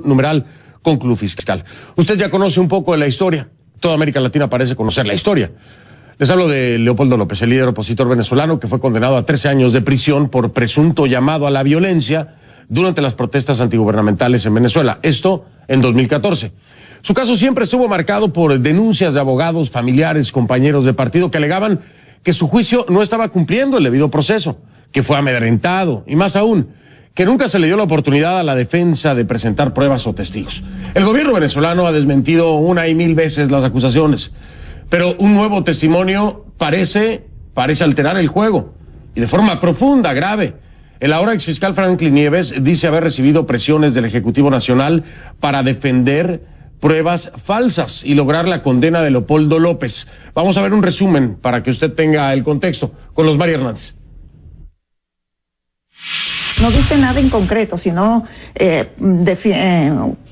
numeral conclu fiscal. Usted ya conoce un poco de la historia. Toda América Latina parece conocer la historia. Les hablo de Leopoldo López, el líder opositor venezolano que fue condenado a 13 años de prisión por presunto llamado a la violencia durante las protestas antigubernamentales en Venezuela. Esto en 2014. Su caso siempre estuvo marcado por denuncias de abogados, familiares, compañeros de partido que alegaban que su juicio no estaba cumpliendo el debido proceso, que fue amedrentado y más aún, que nunca se le dio la oportunidad a la defensa de presentar pruebas o testigos. El gobierno venezolano ha desmentido una y mil veces las acusaciones, pero un nuevo testimonio parece alterar el juego, y de forma profunda, grave. El ahora exfiscal Franklin Nieves dice haber recibido presiones del Ejecutivo Nacional para defender pruebas falsas y lograr la condena de Leopoldo López. Vamos a ver un resumen para que usted tenga el contexto con Osmari Hernández. No dice nada en concreto, sino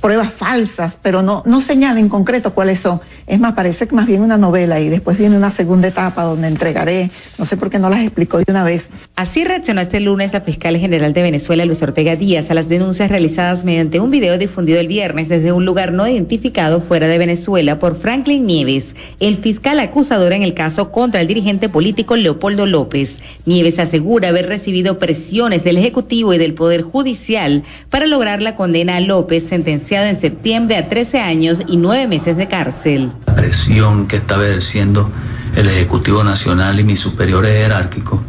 pruebas falsas, pero no señala en concreto cuáles son. Es más, parece que más bien una novela y después viene una segunda etapa donde entregaré, no sé por qué no las explicó de una vez. Así reaccionó este lunes la fiscal general de Venezuela, Luis Ortega Díaz, a las denuncias realizadas mediante un video difundido el viernes desde un lugar no identificado fuera de Venezuela por Franklin Nieves, el fiscal acusador en el caso contra el dirigente político Leopoldo López. Nieves asegura haber recibido presiones del Ejecutivo y del Poder Judicial para lograr la condena a López, sentenciado en septiembre a 13 años y 9 meses de cárcel. La presión que estaba ejerciendo el Ejecutivo Nacional y mis superiores jerárquicos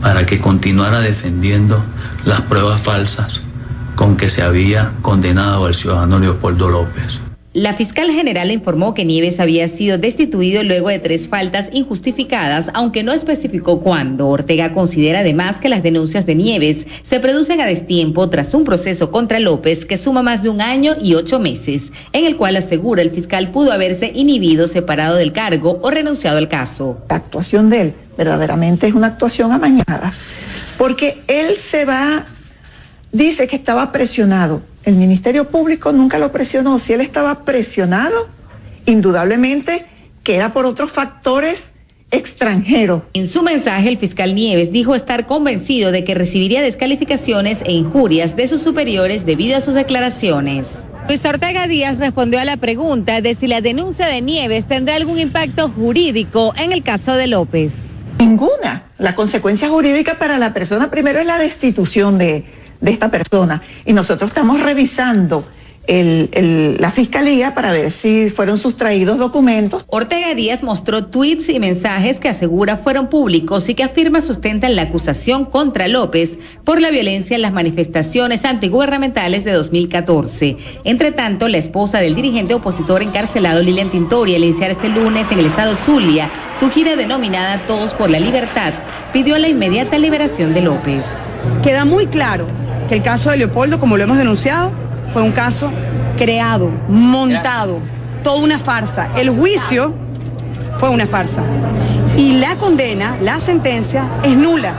para que continuara defendiendo las pruebas falsas con que se había condenado al ciudadano Leopoldo López. La fiscal general informó que Nieves había sido destituido luego de 3 faltas injustificadas, aunque no especificó cuándo. Ortega considera además que las denuncias de Nieves se producen a destiempo tras un proceso contra López que suma más de 1 año y 8 meses, en el cual asegura el fiscal pudo haberse inhibido, separado del cargo o renunciado al caso. La actuación de él verdaderamente es una actuación amañada, porque él dice que estaba presionado. El Ministerio Público nunca lo presionó. Si él estaba presionado, indudablemente que era por otros factores extranjeros. En su mensaje, el fiscal Nieves dijo estar convencido de que recibiría descalificaciones e injurias de sus superiores debido a sus declaraciones. Luis Ortega Díaz respondió a la pregunta de si la denuncia de Nieves tendrá algún impacto jurídico en el caso de López. Ninguna. La consecuencia jurídica para la persona primero es la destitución de esta persona, y nosotros estamos revisando la fiscalía para ver si fueron sustraídos documentos. Ortega Díaz mostró tweets y mensajes que asegura fueron públicos y que afirma sustentan la acusación contra López por la violencia en las manifestaciones antigubernamentales de 2014. Entre tanto, la esposa del dirigente opositor encarcelado, Lilian Tintori, al iniciar este lunes en el estado Zulia su gira denominada Todos por la Libertad, pidió la inmediata liberación de López. Queda muy claro que el caso de Leopoldo, como lo hemos denunciado, fue un caso creado, montado, toda una farsa. El juicio fue una farsa. Y la condena, la sentencia, es nula.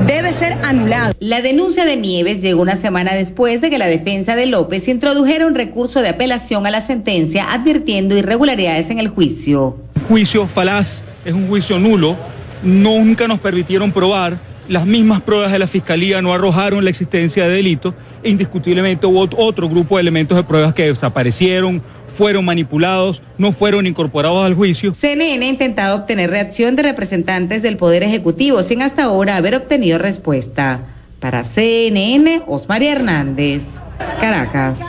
Debe ser anulada. La denuncia de Nieves llegó una semana después de que la defensa de López introdujera un recurso de apelación a la sentencia advirtiendo irregularidades en el juicio. Juicio falaz, es un juicio nulo, nunca nos permitieron probar. Las mismas pruebas de la Fiscalía no arrojaron la existencia de delito e indiscutiblemente hubo otro grupo de elementos de pruebas que desaparecieron, fueron manipulados, no fueron incorporados al juicio. CNN ha intentado obtener reacción de representantes del Poder Ejecutivo sin hasta ahora haber obtenido respuesta. Para CNN, Osmari Hernández, Caracas.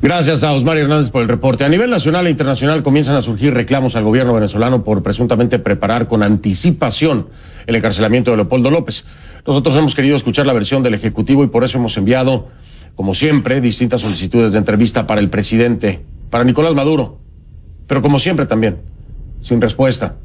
Gracias a Osmari Hernández por el reporte. A nivel nacional e internacional comienzan a surgir reclamos al gobierno venezolano por presuntamente preparar con anticipación el encarcelamiento de Leopoldo López. Nosotros hemos querido escuchar la versión del Ejecutivo y por eso hemos enviado, como siempre, distintas solicitudes de entrevista para el presidente, para Nicolás Maduro, pero como siempre también, sin respuesta.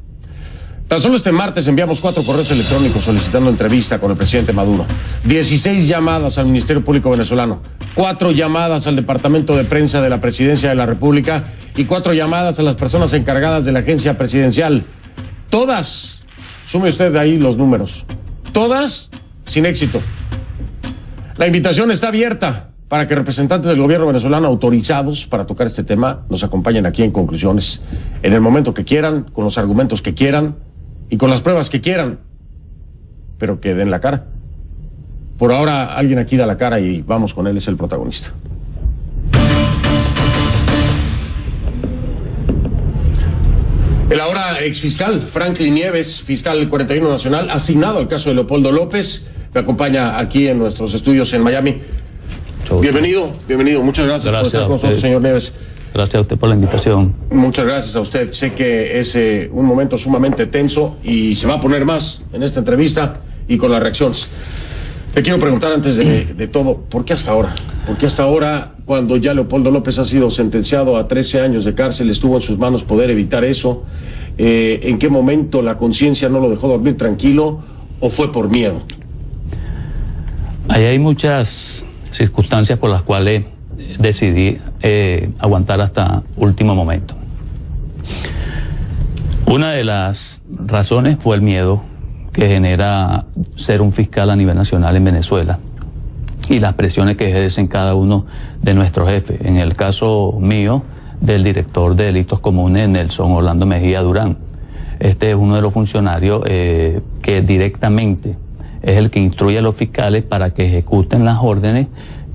Tan solo este martes enviamos 4 correos electrónicos solicitando entrevista con el presidente Maduro, 16 llamadas al Ministerio Público venezolano, 4 llamadas al Departamento de Prensa de la Presidencia de la República y 4 llamadas a las personas encargadas de la agencia presidencial. Todas, sume usted de ahí los números, todas sin éxito. La invitación está abierta para que representantes del gobierno venezolano autorizados para tocar este tema nos acompañen aquí en Conclusiones, en el momento que quieran, con los argumentos que quieran y con las pruebas que quieran, pero que den la cara. Por ahora alguien aquí da la cara y vamos con él, es el protagonista. El ahora exfiscal Franklin Nieves, fiscal 41 nacional, asignado al caso de Leopoldo López, me acompaña aquí en nuestros estudios en Miami. Bienvenido, muchas gracias por estar con nosotros, señor Nieves. Gracias a usted por la invitación. Muchas gracias a usted. Sé que es un momento sumamente tenso y se va a poner más en esta entrevista y con las reacciones. Le quiero preguntar antes de todo, ¿por qué hasta ahora? ¿Por qué hasta ahora, cuando ya Leopoldo López ha sido sentenciado a 13 años de cárcel, estuvo en sus manos poder evitar eso? ¿En qué momento la conciencia no lo dejó dormir tranquilo o fue por miedo? Ahí hay muchas circunstancias por las cuales decidí aguantar hasta último momento. Una de las razones fue el miedo que genera ser un fiscal a nivel nacional en Venezuela y las presiones que ejercen cada uno de nuestros jefes. En el caso mío, del director de delitos comunes, Nelson Orlando Mejía Durán. Este es uno de los funcionarios que directamente es el que instruye a los fiscales para que ejecuten las órdenes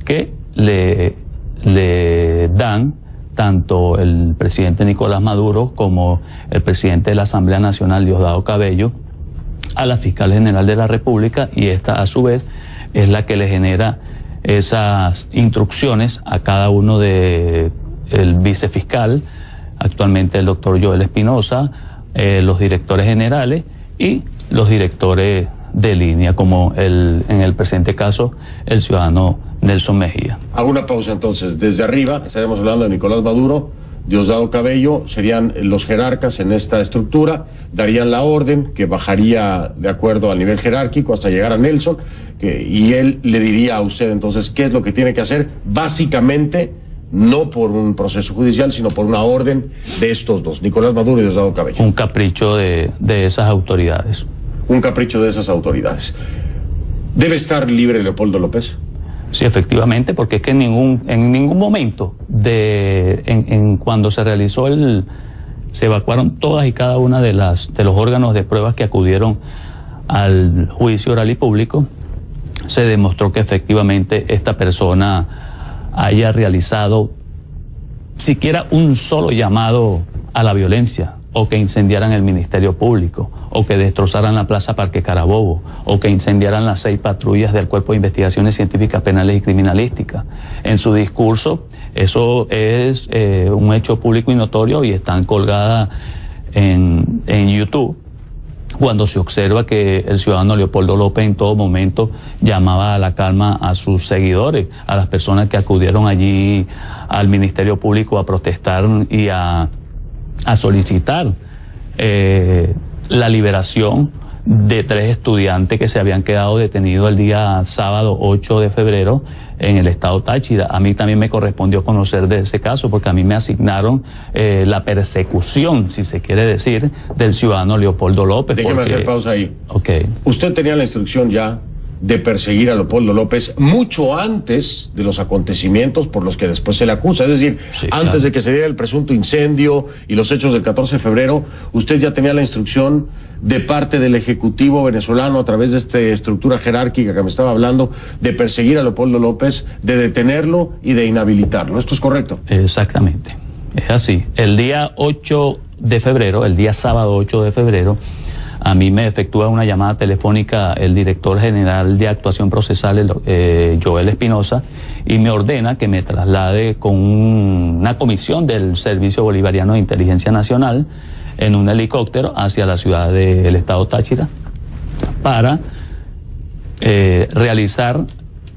que le dan tanto el presidente Nicolás Maduro como el presidente de la Asamblea Nacional, Diosdado Cabello, a la fiscal general de la República, y esta a su vez es la que le genera esas instrucciones a cada uno de el vicefiscal, actualmente el doctor Joel Espinosa, los directores generales y los directores de línea, como en el presente caso el ciudadano Nelson Mejía. Hago una pausa entonces. Desde arriba estaremos hablando de Nicolás Maduro, Diosdado Cabello, serían los jerarcas en esta estructura, darían la orden que bajaría de acuerdo al nivel jerárquico hasta llegar a Nelson, y él le diría a usted entonces qué es lo que tiene que hacer, básicamente no por un proceso judicial, sino por una orden de estos dos, Nicolás Maduro y Diosdado Cabello. Un capricho de esas autoridades. Un capricho de esas autoridades. ¿Debe estar libre Leopoldo López? Sí, efectivamente, porque es que en ningún momento cuando se realizó se evacuaron todas y cada una de los órganos de pruebas que acudieron al juicio oral y público, se demostró que efectivamente esta persona haya realizado siquiera un solo llamado a la violencia, o que incendiaran el Ministerio Público, o que destrozaran la Plaza Parque Carabobo, o que incendiaran las 6 patrullas del Cuerpo de Investigaciones Científicas Penales y Criminalísticas. En su discurso, eso es un hecho público y notorio, y están colgadas en YouTube, cuando se observa que el ciudadano Leopoldo López en todo momento llamaba a la calma a sus seguidores, a las personas que acudieron allí al Ministerio Público a protestar y a solicitar la liberación de 3 estudiantes que se habían quedado detenidos el día sábado 8 de febrero en el estado Táchira. A mí también me correspondió conocer de ese caso, porque a mí me asignaron la persecución, si se quiere decir, del ciudadano Leopoldo López. Déjeme hacer pausa ahí. Okay. Usted tenía la instrucción ya de perseguir a Leopoldo López mucho antes de los acontecimientos por los que después se le acusa. Es decir, sí, antes de que se diera el presunto incendio y los hechos del 14 de febrero, usted ya tenía la instrucción de parte del Ejecutivo venezolano, a través de esta estructura jerárquica que me estaba hablando, de perseguir a Leopoldo López, de detenerlo y de inhabilitarlo. ¿Esto es correcto? Exactamente. Es así. El día 8 de febrero, el día sábado 8 de febrero, a mí me efectúa una llamada telefónica el director general de actuación procesal, Joel Espinosa, y me ordena que me traslade con una comisión del Servicio Bolivariano de Inteligencia Nacional en un helicóptero hacia la ciudad del estado Táchira para realizar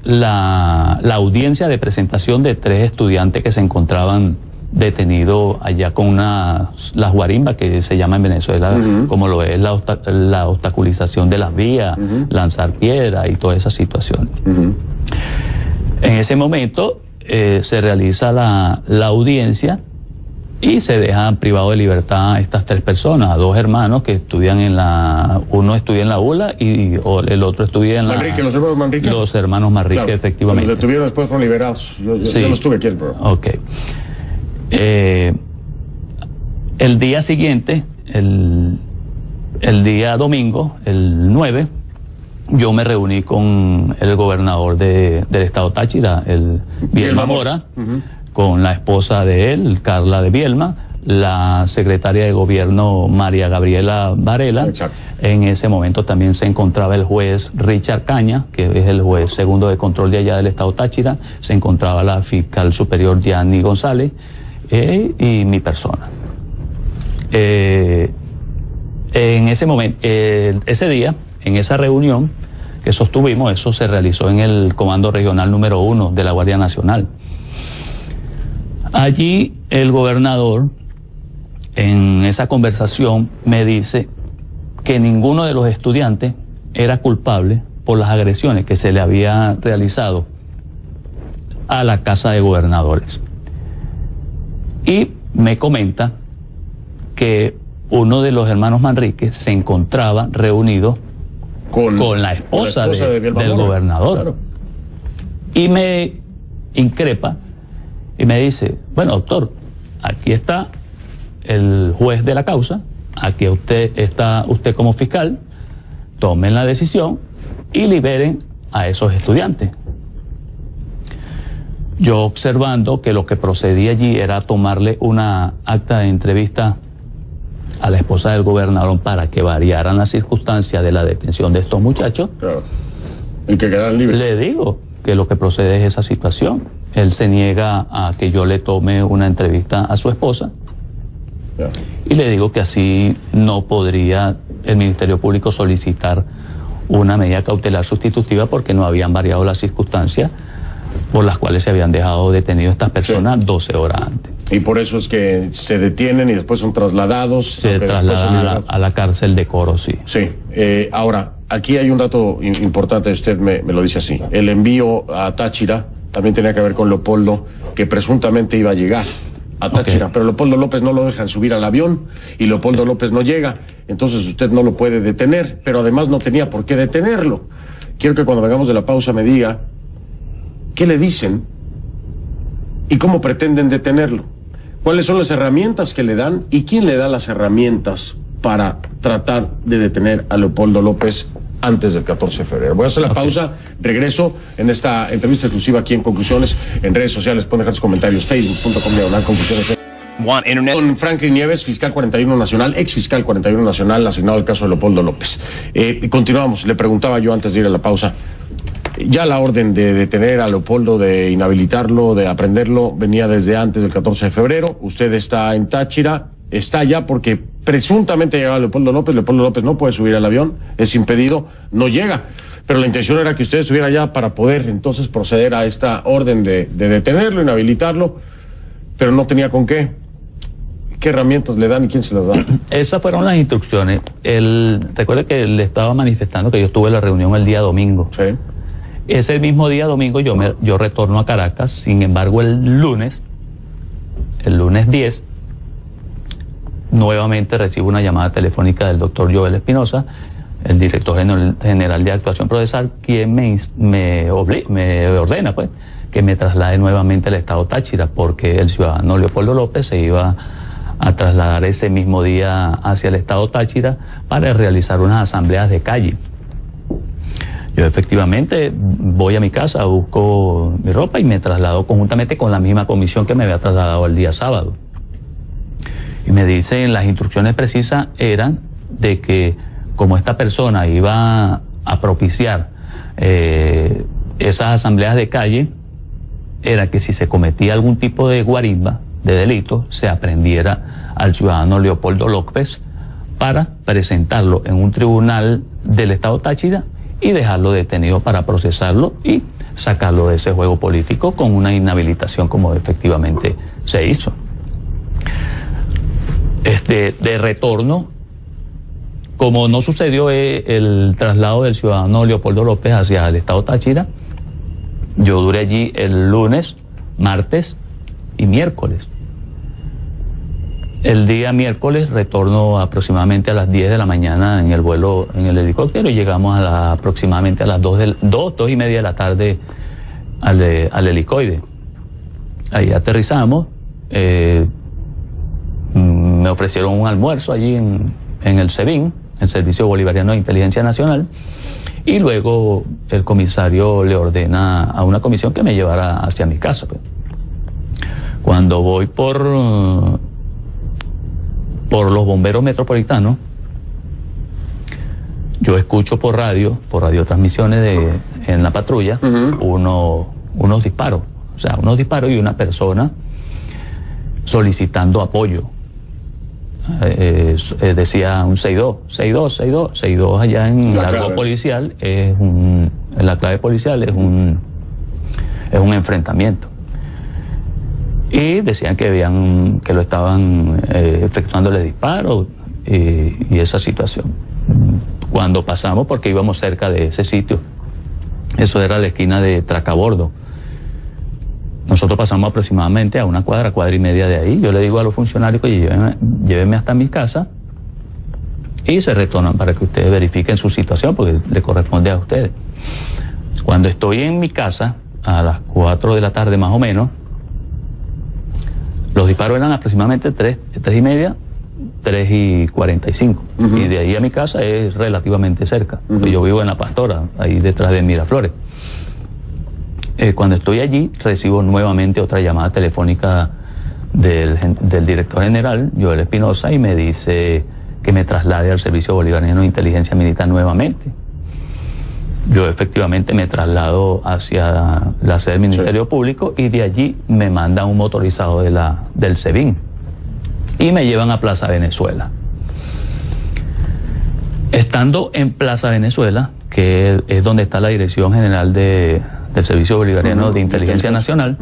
la audiencia de presentación de 3 estudiantes que se encontraban detenido allá con las guarimbas, que se llama en Venezuela, como lo es la obstaculización de las vías, lanzar piedras y toda esa situación. En ese momento se realiza la audiencia y se dejan privados de libertad a estas 3 personas, a 2 hermanos que estudian uno estudia en la ULA y el otro estudia en Manrique, los hermanos Manrique. Los hermanos Manrique, claro, efectivamente. Los detuvieron, después fueron liberados. Yo no estuve aquí el programa. Ok. El día siguiente, el día domingo, el 9, yo me reuní con el gobernador del estado Táchira, el Bielma Mora, con la esposa de él, Carla de Bielma, la secretaria de gobierno María Gabriela Varela. Exacto. En ese momento también se encontraba el juez Richard Caña, que es el juez segundo de control de allá del estado Táchira, se encontraba la fiscal superior Gianni González y mi persona. En ese momento, ese día, en esa reunión que sostuvimos, eso se realizó en el Comando Regional número 1 de la Guardia Nacional. Allí el gobernador, en esa conversación, me dice que ninguno de los estudiantes era culpable por las agresiones que se le había realizado a la Casa de Gobernadores. Y me comenta que uno de los hermanos Manrique se encontraba reunido con la esposa del gobernador. Claro. Y me increpa y me dice, bueno, doctor, aquí está el juez de la causa, aquí está usted como fiscal, tomen la decisión y liberen a esos estudiantes. Yo, observando que lo que procedía allí era tomarle una acta de entrevista a la esposa del gobernador para que variaran las circunstancias de la detención de estos muchachos, claro, y que quedaran libres. Le digo que lo que procede es esa situación. Él se niega a que yo le tome una entrevista a su esposa. Yeah. Y le digo que así no podría el Ministerio Público solicitar una medida cautelar sustitutiva porque no habían variado las circunstancias por las cuales se habían dejado detenidos estas personas 12 horas antes. Y por eso es que se detienen y después son trasladados. Se trasladan a la cárcel de Coro, sí. Sí. Ahora, aquí hay un dato importante, usted me lo dice así. El envío a Táchira también tenía que ver con Leopoldo, que presuntamente iba a llegar a Táchira, pero Leopoldo López no lo dejan subir al avión y Leopoldo López no llega, entonces usted no lo puede detener, pero además no tenía por qué detenerlo. Quiero que cuando vengamos de la pausa me diga qué le dicen y cómo pretenden detenerlo, cuáles son las herramientas que le dan y quién le da las herramientas para tratar de detener a Leopoldo López antes del 14 de febrero. Voy a hacer la pausa, regreso en esta entrevista exclusiva aquí en Conclusiones. En redes sociales pueden dejar sus comentarios, facebook.com/conclusiones. Con Franklin Nieves, fiscal 41 nacional, ex fiscal 41 nacional, asignado al caso de Leopoldo López. Continuamos, le preguntaba yo antes de ir a la pausa, ya la orden de detener a Leopoldo, de inhabilitarlo, de aprenderlo, venía desde antes del 14 de febrero, usted está en Táchira, está allá porque presuntamente llegaba Leopoldo López no puede subir al avión, es impedido, no llega. Pero la intención era que usted estuviera allá para poder entonces proceder a esta orden de detenerlo, inhabilitarlo, pero no tenía con qué. ¿Qué herramientas le dan y quién se las da? Esas fueron las instrucciones. Recuerde que le estaba manifestando que yo tuve la reunión el día domingo. Sí. Ese mismo día domingo yo retorno a Caracas, sin embargo el lunes 10, nuevamente recibo una llamada telefónica del doctor Joel Espinosa, el director general de actuación procesal, quien me ordena pues que me traslade nuevamente al estado Táchira, porque el ciudadano Leopoldo López se iba a trasladar ese mismo día hacia el estado Táchira para realizar unas asambleas de calle. Yo efectivamente voy a mi casa, busco mi ropa y me traslado conjuntamente con la misma comisión que me había trasladado el día sábado. Y me dicen, las instrucciones precisas eran de que como esta persona iba a propiciar esas asambleas de calle, era que si se cometía algún tipo de guarimba, de delito, se aprehendiera al ciudadano Leopoldo López para presentarlo en un tribunal del estado Táchira y dejarlo detenido para procesarlo y sacarlo de ese juego político con una inhabilitación como efectivamente se hizo. De retorno, como no sucedió el traslado del ciudadano Leopoldo López hacia el estado Táchira, yo duré allí el lunes, martes y miércoles. El día miércoles retorno aproximadamente a las 10 de la mañana en el vuelo, en el helicóptero, y llegamos aproximadamente a las 2:30 de la tarde al helicoide. Ahí aterrizamos, me ofrecieron un almuerzo allí en el SEBIN, el Servicio Bolivariano de Inteligencia Nacional, y luego el comisario le ordena a una comisión que me llevara hacia mi casa. Cuando voy por los bomberos metropolitanos, yo escucho por radiotransmisiones en la patrulla, unos disparos, y una persona solicitando apoyo. Decía un 62 allá en la clave policial, en la clave policial es un enfrentamiento. Y decían que lo estaban efectuándole disparos y esa situación. Cuando pasamos, porque íbamos cerca de ese sitio, eso era la esquina de Tracabordo, nosotros pasamos aproximadamente a una cuadra y media de ahí. Yo le digo a los funcionarios que llévenme hasta mi casa y se retornan para que ustedes verifiquen su situación, porque le corresponde a ustedes. Cuando estoy en mi casa, a las 4 de la tarde más o menos, los disparos eran aproximadamente 3:30, 3:45. Y de ahí a mi casa es relativamente cerca. Yo vivo en La Pastora, ahí detrás de Miraflores. Cuando estoy allí, recibo nuevamente otra llamada telefónica del director general, Joel Espinosa, y me dice que me traslade al Servicio Bolivariano de Inteligencia Militar nuevamente. Yo efectivamente me traslado hacia la sede del Ministerio Público y de allí me manda un motorizado del SEBIN y me llevan a Plaza Venezuela. Estando en Plaza Venezuela, que es donde está la Dirección General del Servicio Bolivariano de Inteligencia Nacional,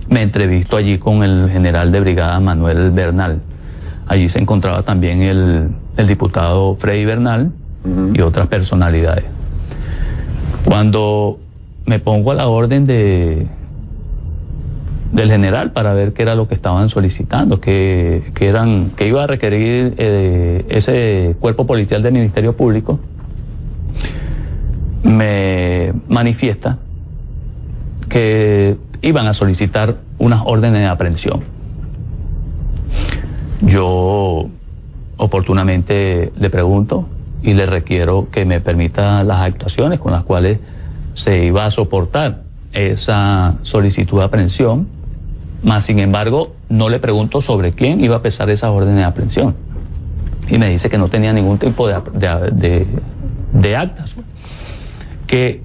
me entrevisto allí con el general de brigada Manuel Bernal. Allí se encontraba también el diputado Freddy Bernal y otras personalidades. Cuando me pongo a la orden del general para ver qué era lo que estaban solicitando, que iba a requerir ese cuerpo policial del Ministerio Público, me manifiesta que iban a solicitar unas órdenes de aprehensión. Yo oportunamente le pregunto y le requiero que me permita las actuaciones con las cuales se iba a soportar esa solicitud de aprehensión, más sin embargo no le pregunto sobre quién iba a pesar esas órdenes de aprehensión. Y me dice que no tenía ningún tipo de actas. Que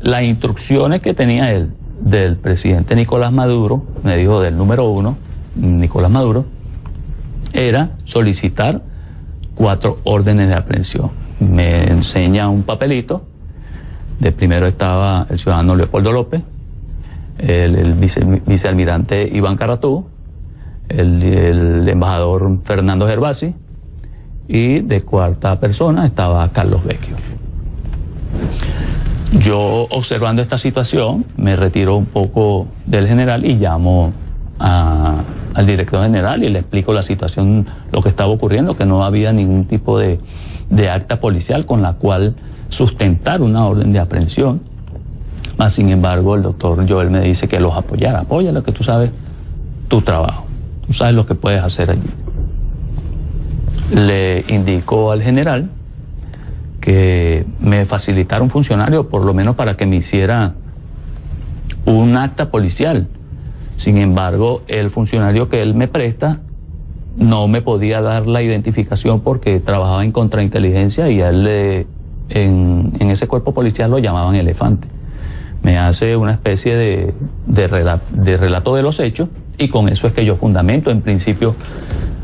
las instrucciones que tenía él del presidente Nicolás Maduro, me dijo del número 1, Nicolás Maduro, era solicitar 4 órdenes de aprehensión. Me enseña un papelito, de primero estaba el ciudadano Leopoldo López, el vicealmirante Iván Caratú, el embajador Fernando Gervasi, y de cuarta persona estaba Carlos Vecchio. Yo, observando esta situación, me retiro un poco del general y llamo al director general y le explico la situación, lo que estaba ocurriendo, que no había ningún tipo de acta policial con la cual sustentar una orden de aprehensión. Más sin embargo, el doctor Joel me dice que los apoyara. Apoya lo que tú sabes, tu trabajo. Tú sabes lo que puedes hacer allí. Le indico al general que me facilitara un funcionario, por lo menos para que me hiciera un acta policial. Sin embargo, el funcionario que él me presta no me podía dar la identificación porque trabajaba en contrainteligencia y a él en ese cuerpo policial lo llamaban elefante. Me hace una especie de relato de los hechos y con eso es que yo fundamento en principio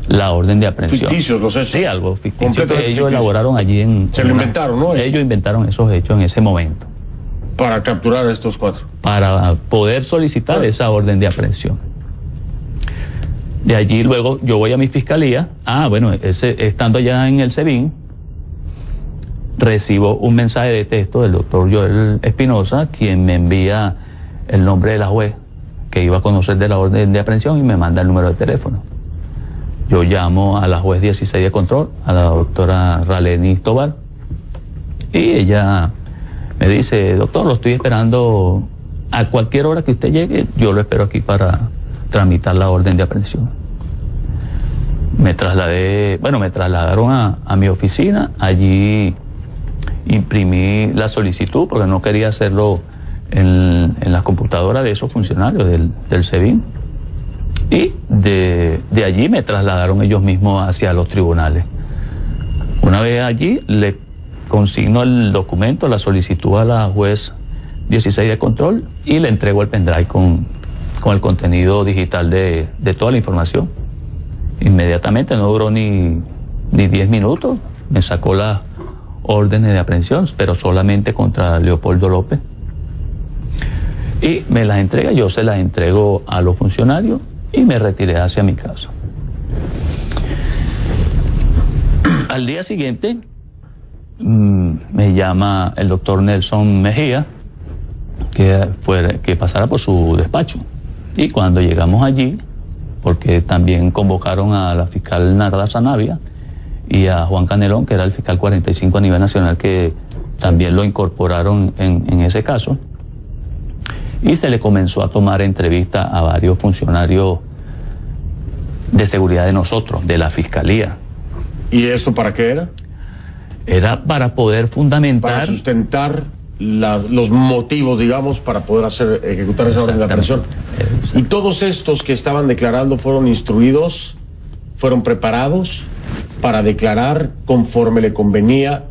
la orden de aprehensión. Ficticios los hechos. Sí, algo ficticio que ellos elaboraron allí Se lo inventaron, ¿no? Ellos inventaron esos hechos en ese momento. Para capturar a estos 4. Para poder solicitar esa orden de aprehensión. De allí luego yo voy a mi fiscalía. Estando allá en el SEBIN, recibo un mensaje de texto del doctor Joel Espinosa, quien me envía el nombre de la juez que iba a conocer de la orden de aprehensión y me manda el número de teléfono. Yo llamo a la juez 16 de control, a la doctora Raleni Tobar, y ella me dice: doctor, lo estoy esperando a cualquier hora que usted llegue, yo lo espero aquí para tramitar la orden de aprehensión. me trasladaron a mi oficina. Allí imprimí la solicitud porque no quería hacerlo en la computadora de esos funcionarios del SEBIN. Y de allí me trasladaron ellos mismos hacia los tribunales. Una vez allí, le consigno el documento, la solicitud a la juez 16 de control y le entrego el pendrive con el contenido digital de toda la información. Inmediatamente, no duró ni 10 minutos, me sacó las órdenes de aprehensión, pero solamente contra Leopoldo López. Y me las entrega, yo se las entrego a los funcionarios y me retiré hacia mi casa. Al día siguiente me llama el doctor Nelson Mejía que pasara por su despacho. Y cuando llegamos allí, porque también convocaron a la fiscal Narda Sanabria y a Juan Canelón, que era el fiscal 45 a nivel nacional, que también lo incorporaron en ese caso, y se le comenzó a tomar entrevista a varios funcionarios de seguridad de nosotros, de la fiscalía. ¿Y eso para qué era? Era para poder fundamentar... Para sustentar los motivos, digamos, para poder ejecutar esa orden de aprehensión. Y todos estos que estaban declarando fueron instruidos, fueron preparados para declarar conforme le convenía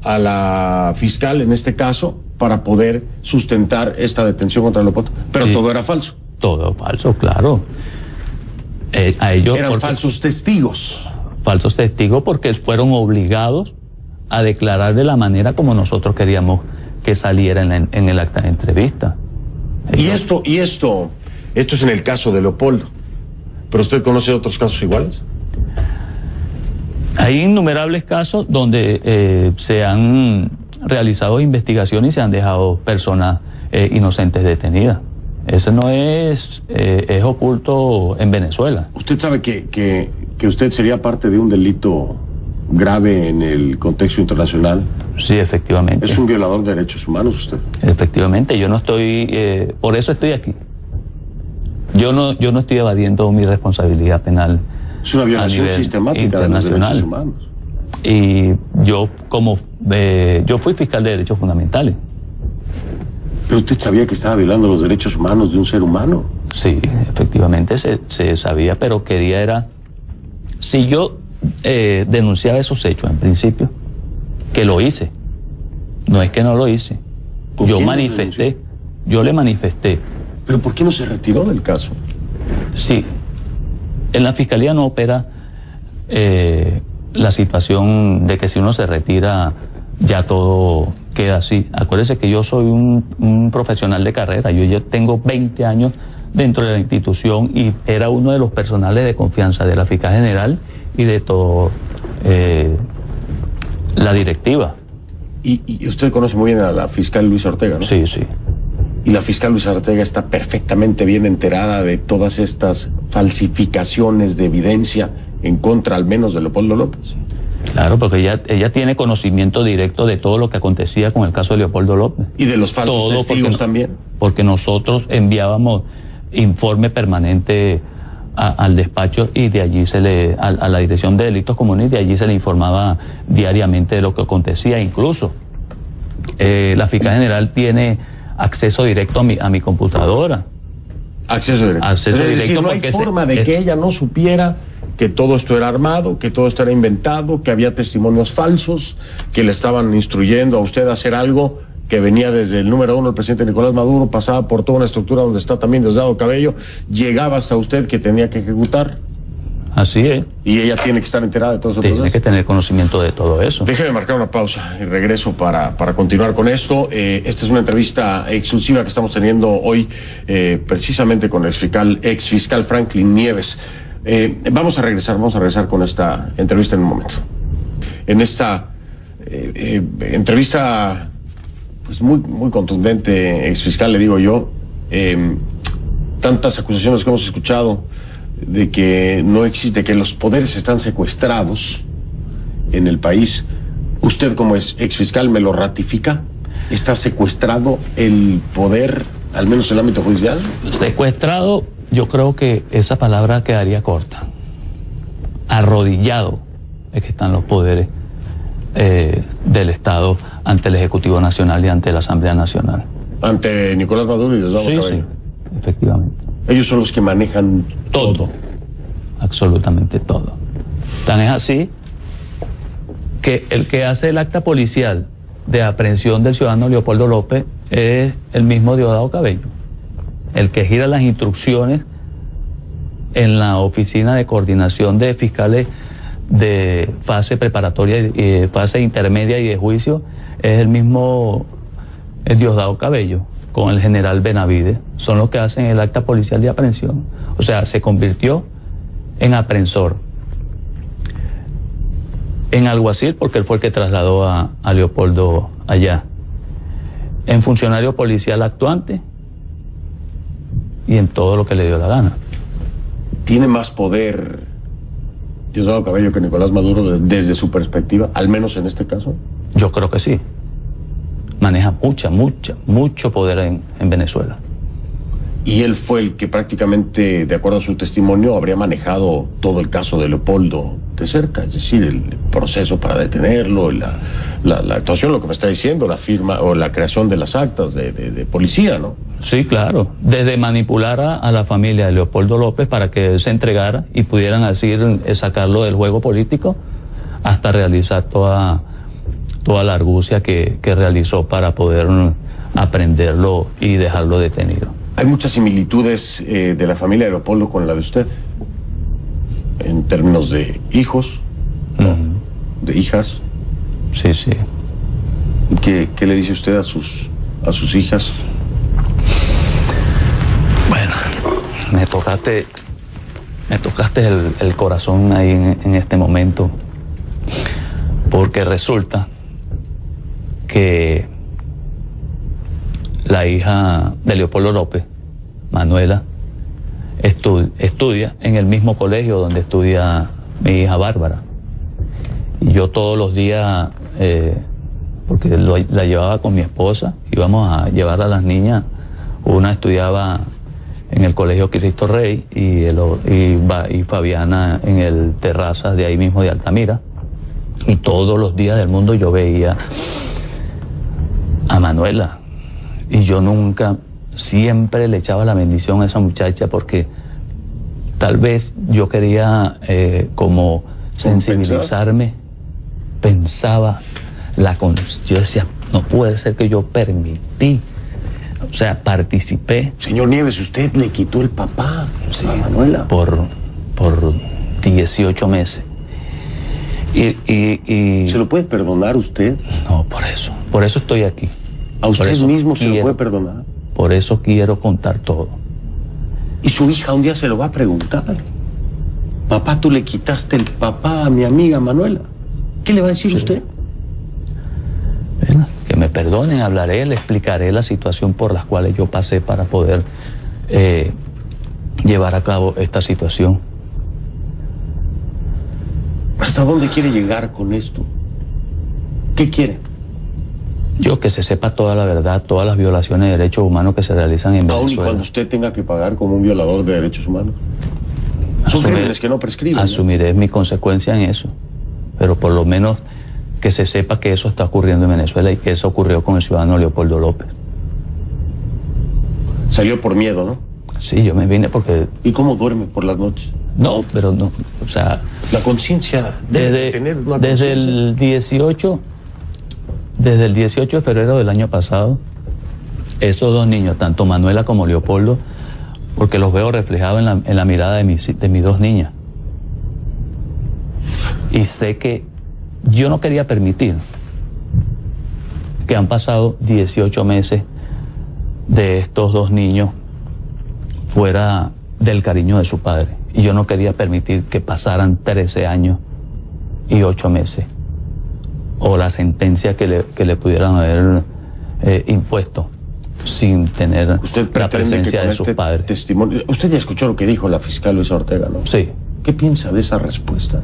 a la fiscal, en este caso, para poder sustentar esta detención contra Leopoldo. Pero sí, todo era falso. Todo falso, claro. A ellos eran falsos testigos. Falsos testigos porque fueron obligados a declarar de la manera como nosotros queríamos que saliera en el acta de entrevista. Y esto es en el caso de Leopoldo. ¿Pero usted conoce otros casos iguales? Hay innumerables casos donde se han realizado investigaciones y se han dejado personas inocentes detenidas. Eso no es oculto en Venezuela. ¿Usted sabe que usted sería parte de un delito grave en el contexto internacional? Sí, efectivamente. ¿Es un violador de derechos humanos usted? Efectivamente, yo no estoy... por eso estoy aquí. Yo no estoy evadiendo mi responsabilidad penal. Es una violación sistemática de los derechos humanos. Y yo fui fiscal de derechos fundamentales. ¿Pero usted sabía que estaba violando los derechos humanos de un ser humano? Sí, efectivamente se sabía, pero quería si yo denunciaba esos hechos en principio, que lo hice. No es que no lo hice. Yo manifesté, yo le manifesté. ¿Pero por qué no se retiró del caso? Sí, en la fiscalía no opera la situación de que si uno se retira ya todo queda así. Acuérdese que yo soy un profesional de carrera, yo ya tengo 20 años dentro de la institución y era uno de los personales de confianza de la fiscal general y de todo la directiva. Y usted conoce muy bien a la fiscal Luisa Ortega, ¿no? Sí, sí. Y la fiscal Luisa Ortega está perfectamente bien enterada de todas estas falsificaciones de evidencia en contra al menos de Leopoldo López. Claro, porque ella tiene conocimiento directo de todo lo que acontecía con el caso de Leopoldo López. Y de los falsos testigos también. Porque nosotros enviábamos informe permanente al despacho y de allí a la Dirección de Delitos Comunes, y de allí se le informaba diariamente de lo que acontecía. Incluso la fiscal general tiene acceso directo a mi computadora. Acceso directo. Acceso directo, decir, no hay forma de que ella no supiera que todo esto era armado, que todo esto era inventado, que había testimonios falsos, que le estaban instruyendo a usted a hacer algo que venía desde el número 1, el presidente Nicolás Maduro, pasaba por toda una estructura donde está también Diosdado Cabello, llegaba hasta usted que tenía que ejecutar. Así es. Y ella tiene que estar enterada de todo eso. Tiene que tener conocimiento de todo eso. Déjeme marcar una pausa y regreso para continuar con esto. Esta es una entrevista exclusiva que estamos teniendo hoy precisamente con el ex fiscal Franklin Nieves. Vamos a regresar con esta entrevista en un momento. En esta entrevista pues muy contundente, ex fiscal, le digo yo, tantas acusaciones que hemos escuchado de que no existe, que los poderes están secuestrados en el país. ¿Usted como ex fiscal me lo ratifica? ¿Está secuestrado el poder, al menos en el ámbito judicial? Secuestrado, yo creo que esa palabra quedaría corta. arrodillado es que están los poderes del Estado ante el Ejecutivo Nacional y ante la Asamblea Nacional. Ante Nicolás Maduro y Diosdado Cabello. Sí, efectivamente. Ellos son los que manejan todo. Absolutamente todo. Tan es así que el que hace el acta policial de aprehensión del ciudadano Leopoldo López es el mismo Diosdado Cabello, el que gira las instrucciones en la Oficina de Coordinación de Fiscales de fase preparatoria, fase intermedia y de juicio, es el mismo Diosdado Cabello con el general Benavides. Son los que hacen el acta policial de aprehensión. O sea, se convirtió en aprensor, en alguacil, porque él fue el que trasladó a Leopoldo allá, en funcionario policial actuante y en todo lo que le dio la gana. ¿Tiene más poder Diosdado Cabello que Nicolás Maduro desde su perspectiva, al menos en este caso? Yo creo que sí. Maneja mucho poder en Venezuela. Y él fue el que prácticamente, de acuerdo a su testimonio, habría manejado todo el caso de Leopoldo de cerca, es decir, el proceso para detenerlo, la actuación, lo que me está diciendo, la firma o la creación de las actas de policía, ¿no? Sí, claro. Desde manipular a la familia de Leopoldo López para que se entregara y pudieran así sacarlo del juego político, hasta realizar toda la argucia que realizó para poder aprenderlo y dejarlo detenido. Hay muchas similitudes de la familia de Leopoldo con la de usted, en términos de hijos, ¿no? De hijas. Sí, sí. ¿Qué le dice usted a sus hijas? Bueno, me tocaste el corazón ahí en este momento, porque resulta que la hija de Leopoldo López, Manuela, estudia en el mismo colegio donde estudia mi hija Bárbara. Y yo todos los días, porque la llevaba con mi esposa, íbamos a llevar a las niñas. Una estudiaba en el Colegio Cristo Rey y Fabiana en el Terrazas de ahí mismo de Altamira. Y todos los días del mundo yo veía a Manuela. Y yo siempre le echaba la bendición a esa muchacha, porque tal vez yo quería como sensibilizarme, pensaba, yo decía, no puede ser que yo permití, o sea, participé. Señor Nieves, usted le quitó el papá a Manuela. Por 18 meses. Y ¿Se lo puede perdonar usted? No, por eso estoy aquí. ¿A usted mismo se lo puede perdonar? Por eso quiero contar todo. Y su hija un día se lo va a preguntar. Papá, tú le quitaste el papá a mi amiga Manuela. ¿Qué le va a decir usted? Bueno, que me perdonen, hablaré, le explicaré la situación por las cuales yo pasé para poder llevar a cabo esta situación. ¿Hasta dónde quiere llegar con esto? ¿Qué quiere? Yo que se sepa toda la verdad, todas las violaciones de derechos humanos que se realizan en Venezuela. Aún y cuando usted tenga que pagar como un violador de derechos humanos. Son crímenes que no prescriben. Asumiré mi consecuencia en eso. Pero por lo menos que se sepa que eso está ocurriendo en Venezuela y que eso ocurrió con el ciudadano Leopoldo López. Salió por miedo, ¿no? Sí, yo me vine porque... ¿Y cómo duerme por las noches? No, pero no, o sea... La conciencia debe tener una desde el 18 de febrero del año pasado, esos dos niños, tanto Manuela como Leopoldo, porque los veo reflejados en la mirada de mis dos niñas. Y sé que yo no quería permitir que han pasado 18 meses de estos dos niños fuera del cariño de su padre. Y yo no quería permitir que pasaran 13 años y 8 meses. O la sentencia que le pudieran haber impuesto sin tener la presencia de sus padres. Testimonio. Usted ya escuchó lo que dijo la fiscal Luisa Ortega, ¿no? Sí. ¿Qué piensa de esa respuesta?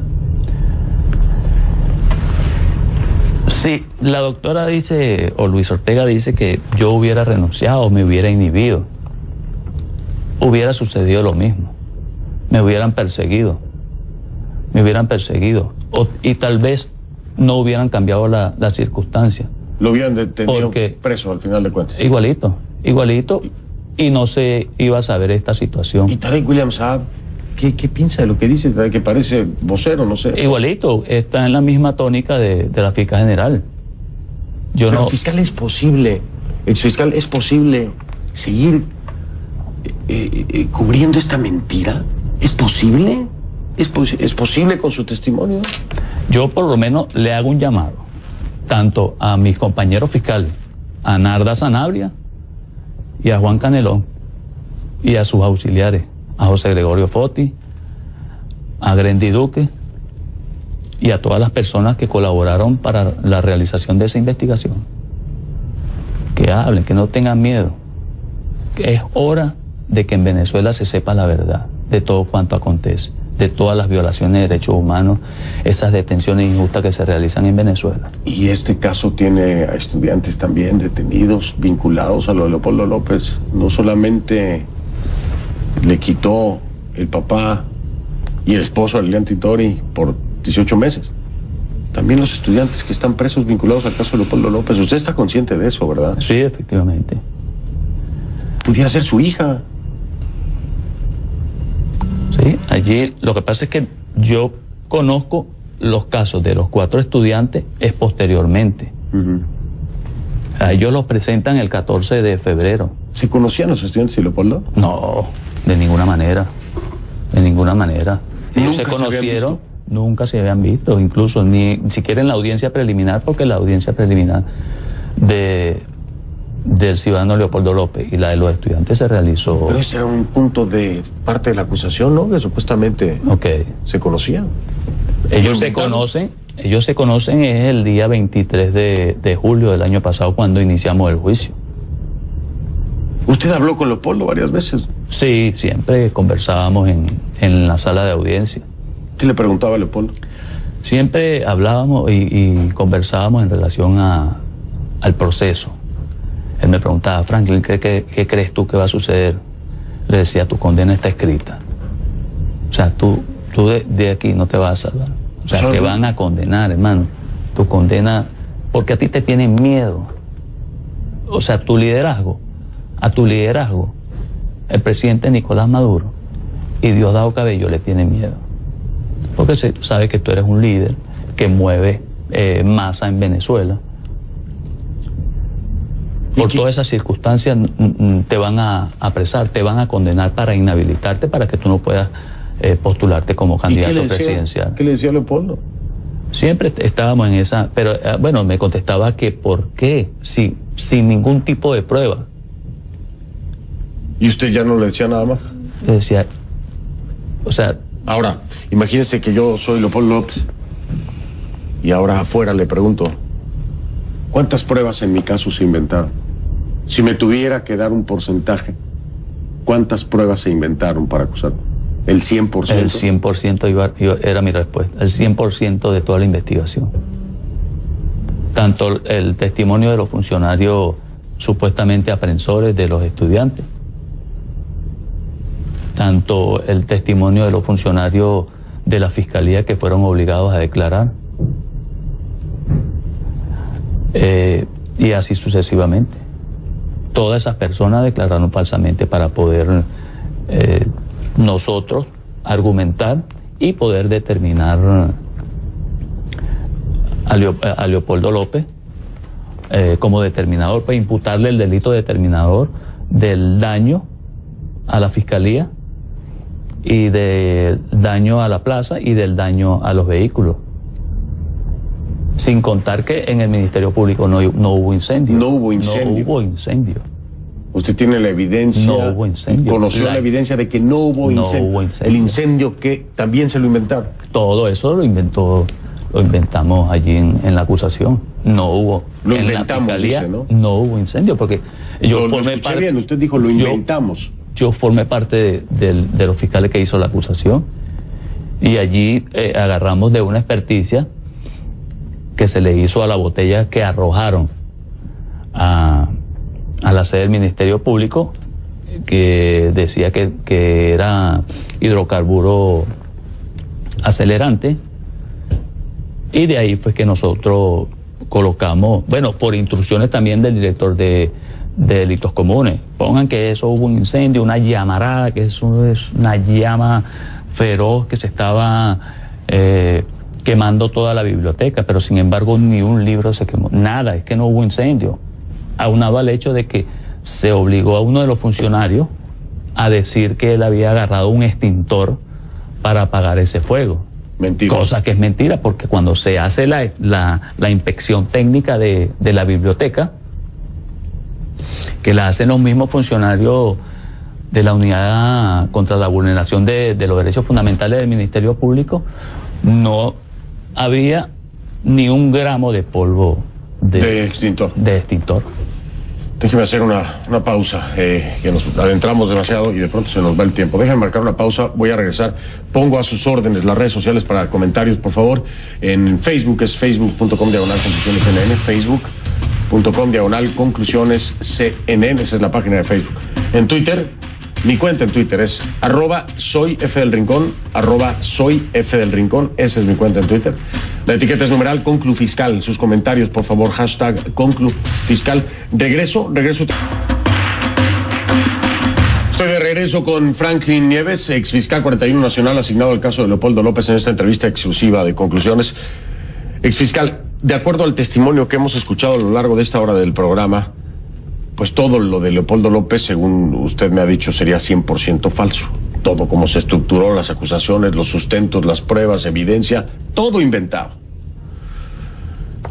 Sí, la doctora dice, o Luisa Ortega dice que yo hubiera renunciado, me hubiera inhibido. Hubiera sucedido lo mismo. Me hubieran perseguido. me hubieran perseguido y tal vez no hubieran cambiado la circunstancia. Lo hubieran detenido preso al final de cuentas. Igualito, y no se iba a saber esta situación. ¿Y Tarek William Saab qué piensa de lo que dice? Que parece vocero, no sé. Igualito, está en la misma tónica de la fiscal general. Pero fiscal, ¿es posible, exfiscal, es posible seguir cubriendo esta mentira? ¿Es posible? ¿Es posible con su testimonio? Yo por lo menos le hago un llamado, tanto a mis compañeros fiscales, a Narda Sanabria y a Juan Canelón, y a sus auxiliares, a José Gregorio Foti, a Grendy Duque, y a todas las personas que colaboraron para la realización de esa investigación. Que hablen, que no tengan miedo. Que es hora de que en Venezuela se sepa la verdad de todo cuanto acontece, de todas las violaciones de derechos humanos, esas detenciones injustas que se realizan en Venezuela. Y este caso tiene a estudiantes también detenidos, vinculados a lo de Leopoldo López. No solamente le quitó el papá y el esposo a Lilian Tintori por 18 meses. También los estudiantes que están presos vinculados al caso de Leopoldo López. Usted está consciente de eso, ¿verdad? Sí, efectivamente. Pudiera ser su hija. Sí, allí lo que pasa es que yo conozco los casos de los 4 estudiantes es posteriormente. A ellos los presentan el 14 de febrero. ¿Se conocían los estudiantes de Leopoldo? No, de ninguna manera. De ninguna manera. Ellos se conocieron, nunca se habían visto, incluso ni siquiera en la audiencia preliminar, porque la audiencia preliminar del ciudadano Leopoldo López y la de los estudiantes se realizó. Pero ese era un punto de parte de la acusación, ¿no? Que supuestamente se conocían. Ellos se conocen es el día 23 de julio del año pasado, cuando iniciamos el juicio. ¿Usted habló con Leopoldo varias veces? Sí, siempre conversábamos en la sala de audiencia. ¿Qué le preguntaba a Leopoldo? Siempre hablábamos y conversábamos en relación al proceso. Él me preguntaba, Franklin, ¿qué crees tú que va a suceder? Le decía, tu condena está escrita. O sea, tú de aquí no te vas a salvar. O sea, te van a condenar, hermano. Tu condena, porque a ti te tienen miedo. O sea, a tu liderazgo, el presidente Nicolás Maduro y Diosdado Cabello le tienen miedo. Porque se sabe que tú eres un líder que mueve masa en Venezuela. Por todas esas circunstancias te van a apresar, te van a condenar para inhabilitarte, para que tú no puedas postularte como candidato presidencial. ¿Qué le decía Leopoldo? Siempre estábamos en esa, pero bueno, me contestaba que por qué, sin ningún tipo de prueba. ¿Y usted ya no le decía nada más? Le decía, o sea... Ahora, imagínese que yo soy Leopoldo López y ahora afuera le pregunto, ¿cuántas pruebas en mi caso se inventaron? Si me tuviera que dar un porcentaje, ¿cuántas pruebas se inventaron para acusarme? ¿El 100%? El 100% era mi respuesta, el 100% de toda la investigación. Tanto el testimonio de los funcionarios supuestamente aprensores de los estudiantes, tanto el testimonio de los funcionarios de la fiscalía que fueron obligados a declarar, y así sucesivamente. Todas esas personas declararon falsamente para poder nosotros argumentar y poder determinar a Leopoldo López como determinador, para imputarle el delito determinador del daño a la fiscalía y del daño a la plaza y del daño a los vehículos. Sin contar que en el Ministerio Público no hubo incendio. No hubo incendio. No hubo incendio. Usted tiene la evidencia. No hubo incendio. Conoció la evidencia de que no hubo incendio. El incendio que también se lo inventaron. Todo eso lo inventamos allí en la acusación. No hubo. Lo en inventamos, la fiscalía, dice, ¿no? No hubo incendio, porque yo formé parte. Bien, usted dijo lo inventamos. Yo formé parte de los fiscales que hizo la acusación, y allí agarramos de una experticia que se le hizo a la botella que arrojaron a la sede del Ministerio Público, que decía que era hidrocarburo acelerante, y de ahí fue que nosotros colocamos, bueno, por instrucciones también del director de delitos comunes, pongan que eso hubo un incendio, una llamarada, que eso es una llama feroz que se estaba quemando toda la biblioteca, pero sin embargo ni un libro se quemó, nada, es que no hubo incendio, aunado al hecho de que se obligó a uno de los funcionarios a decir que él había agarrado un extintor para apagar ese fuego. Mentira. Cosa que es mentira, porque cuando se hace la inspección técnica de la biblioteca, que la hacen los mismos funcionarios de la Unidad contra la Vulneración de los Derechos Fundamentales del Ministerio Público, no había ni un gramo de polvo de extintor. Déjeme hacer una pausa, que nos adentramos demasiado y de pronto se nos va el tiempo. Déjenme marcar una pausa, voy a regresar. Pongo a sus órdenes las redes sociales para comentarios, por favor. En Facebook es facebook.com/conclusionescnn, facebook.com/conclusionescnn, esa es la página de Facebook. En Twitter, mi cuenta en Twitter es @soyfdelrincón, @soyfdelrincón, esa es mi cuenta en Twitter. La etiqueta es numeral conclufiscal. Sus comentarios, por favor, hashtag conclufiscal. Regreso. Estoy de regreso con Franklin Nieves, exfiscal 41 nacional asignado al caso de Leopoldo López en esta entrevista exclusiva de Conclusiones. Exfiscal, de acuerdo al testimonio que hemos escuchado a lo largo de esta hora del programa, pues todo lo de Leopoldo López, según usted me ha dicho, sería 100% falso. Todo como se estructuró, las acusaciones, los sustentos, las pruebas, evidencia, todo inventado.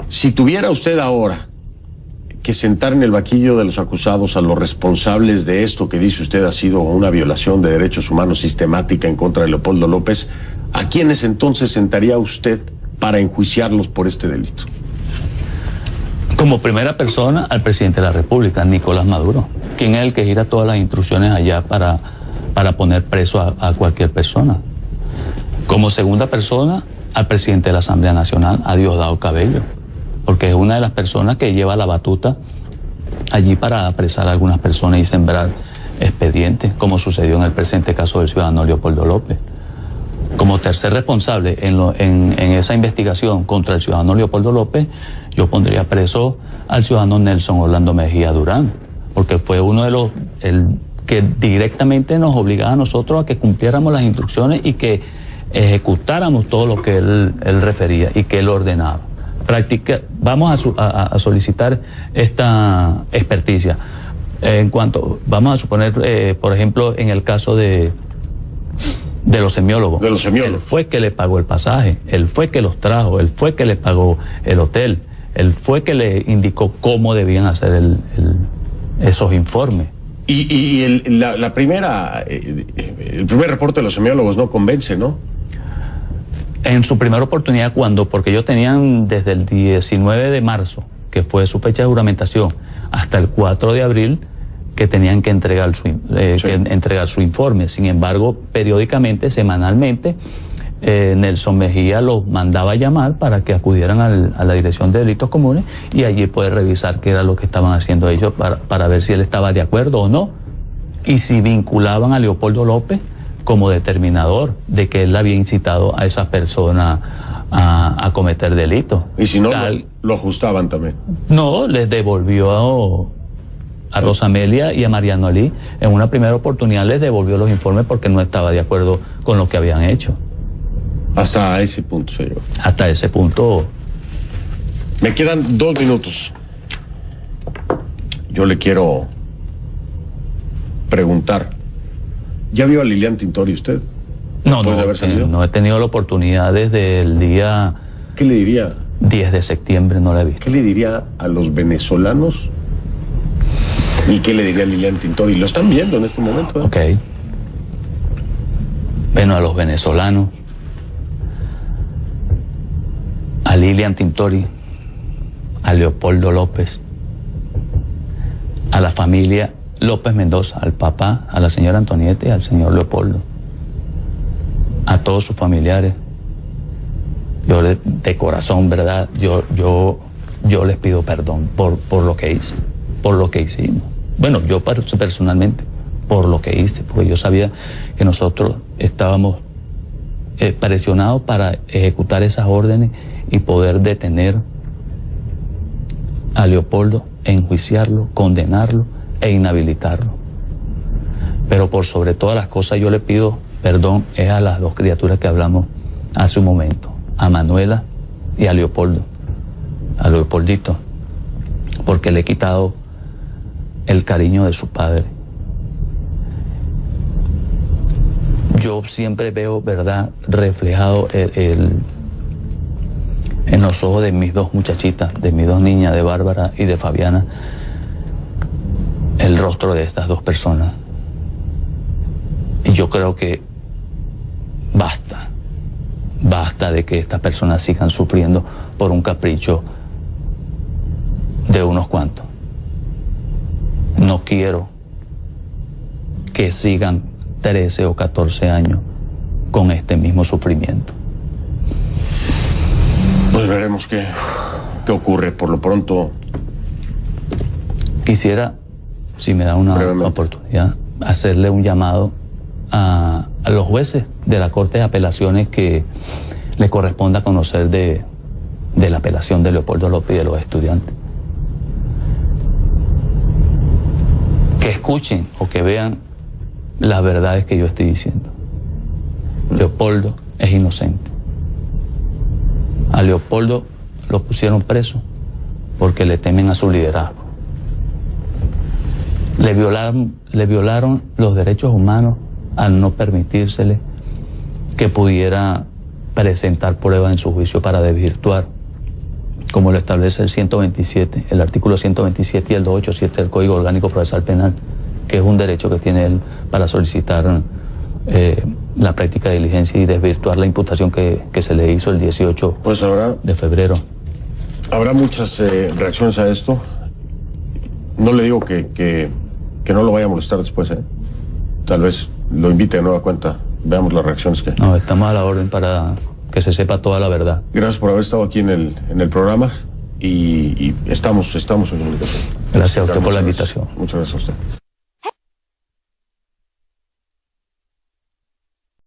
Si tuviera usted ahora que sentar en el banquillo de los acusados a los responsables de esto que dice usted ha sido una violación de derechos humanos sistemática en contra de Leopoldo López, ¿a quiénes entonces sentaría usted para enjuiciarlos por este delito? Como primera persona, al presidente de la República, Nicolás Maduro, quien es el que gira todas las instrucciones allá para poner preso a cualquier persona. Como segunda persona, al presidente de la Asamblea Nacional, a Diosdado Cabello, porque es una de las personas que lleva la batuta allí para apresar a algunas personas y sembrar expedientes, como sucedió en el presente caso del ciudadano Leopoldo López. Como tercer responsable en esa investigación contra el ciudadano Leopoldo López, yo pondría preso al ciudadano Nelson Orlando Mejía Durán, porque fue uno de los que directamente nos obligaba a nosotros a que cumpliéramos las instrucciones y que ejecutáramos todo lo que él refería y que él ordenaba. Vamos a solicitar esta experticia. Vamos a suponer, por ejemplo, en el caso de los semiólogos. De los semiólogos. Él fue que le pagó el pasaje, él fue que los trajo, él fue que le pagó el hotel, él fue que le indicó cómo debían hacer esos informes. Y el primer reporte de los semiólogos no convence, ¿no? En su primera oportunidad, porque ellos tenían desde el 19 de marzo, que fue su fecha de juramentación, hasta el 4 de abril, que tenían que entregar su informe. Sin embargo, periódicamente, semanalmente, Nelson Mejía los mandaba a llamar para que acudieran a la Dirección de Delitos Comunes y allí poder revisar qué era lo que estaban haciendo ellos para ver si él estaba de acuerdo o no, y si vinculaban a Leopoldo López como determinador de que él había incitado a esa persona a cometer delitos. Y si no, lo ajustaban también. No, les devolvió a Rosamelia y a Mariano Alí. En una primera oportunidad les devolvió los informes porque no estaba de acuerdo con lo que habían hecho. Hasta ese punto se llegó. Hasta ese punto. Me quedan 2 minutos. Yo le quiero preguntar, ¿ya vio a Lilian Tintori usted? No, no he tenido la oportunidad desde el día... ¿Qué le diría? 10 de septiembre, no la he visto. ¿Qué le diría a los venezolanos? ¿Y qué le diría a Lilian Tintori? Lo están viendo en este momento, ¿eh? Ok. Bueno, a los venezolanos, a Lilian Tintori, a Leopoldo López, a la familia López Mendoza, al papá, a la señora Antonieta y al señor Leopoldo, a todos sus familiares. Yo de corazón, ¿verdad? Yo les pido perdón por lo que hice, por lo que hicimos. Bueno, yo personalmente, por lo que hice, porque yo sabía que nosotros estábamos presionado para ejecutar esas órdenes y poder detener a Leopoldo, enjuiciarlo, condenarlo e inhabilitarlo. Pero por sobre todas las cosas yo le pido perdón es a las dos criaturas que hablamos hace un momento, a Manuela y a Leopoldo, a Leopoldito, porque le he quitado el cariño de su padre. Yo siempre veo, ¿verdad?, reflejado en los ojos de mis dos muchachitas, de mis dos niñas, de Bárbara y de Fabiana, el rostro de estas dos personas. Y yo creo que basta de que estas personas sigan sufriendo por un capricho de unos cuantos. No quiero que sigan 13 o 14 años con este mismo sufrimiento. Pues veremos qué ocurre. Por lo pronto, quisiera, si me da una oportunidad, hacerle un llamado a los jueces de la Corte de Apelaciones que le corresponda conocer de la apelación de Leopoldo López y de los estudiantes. Que escuchen o que vean las verdades que yo estoy diciendo. Leopoldo es inocente. A Leopoldo lo pusieron preso porque le temen a su liderazgo. Le violaron los derechos humanos al no permitírsele que pudiera presentar pruebas en su juicio para desvirtuar, como lo establece el 127, el artículo 127 y el 287 del Código Orgánico Procesal Penal, que es un derecho que tiene él para solicitar la práctica de diligencia y desvirtuar la imputación que se le hizo el 18 de febrero. Habrá muchas reacciones a esto. No le digo que no lo vaya a molestar después, Tal vez lo invite de nueva cuenta. Veamos las reacciones que... No, estamos a la orden para que se sepa toda la verdad. Gracias por haber estado aquí en el programa y estamos en comunicación. Gracias a usted por la invitación. Muchas gracias a usted.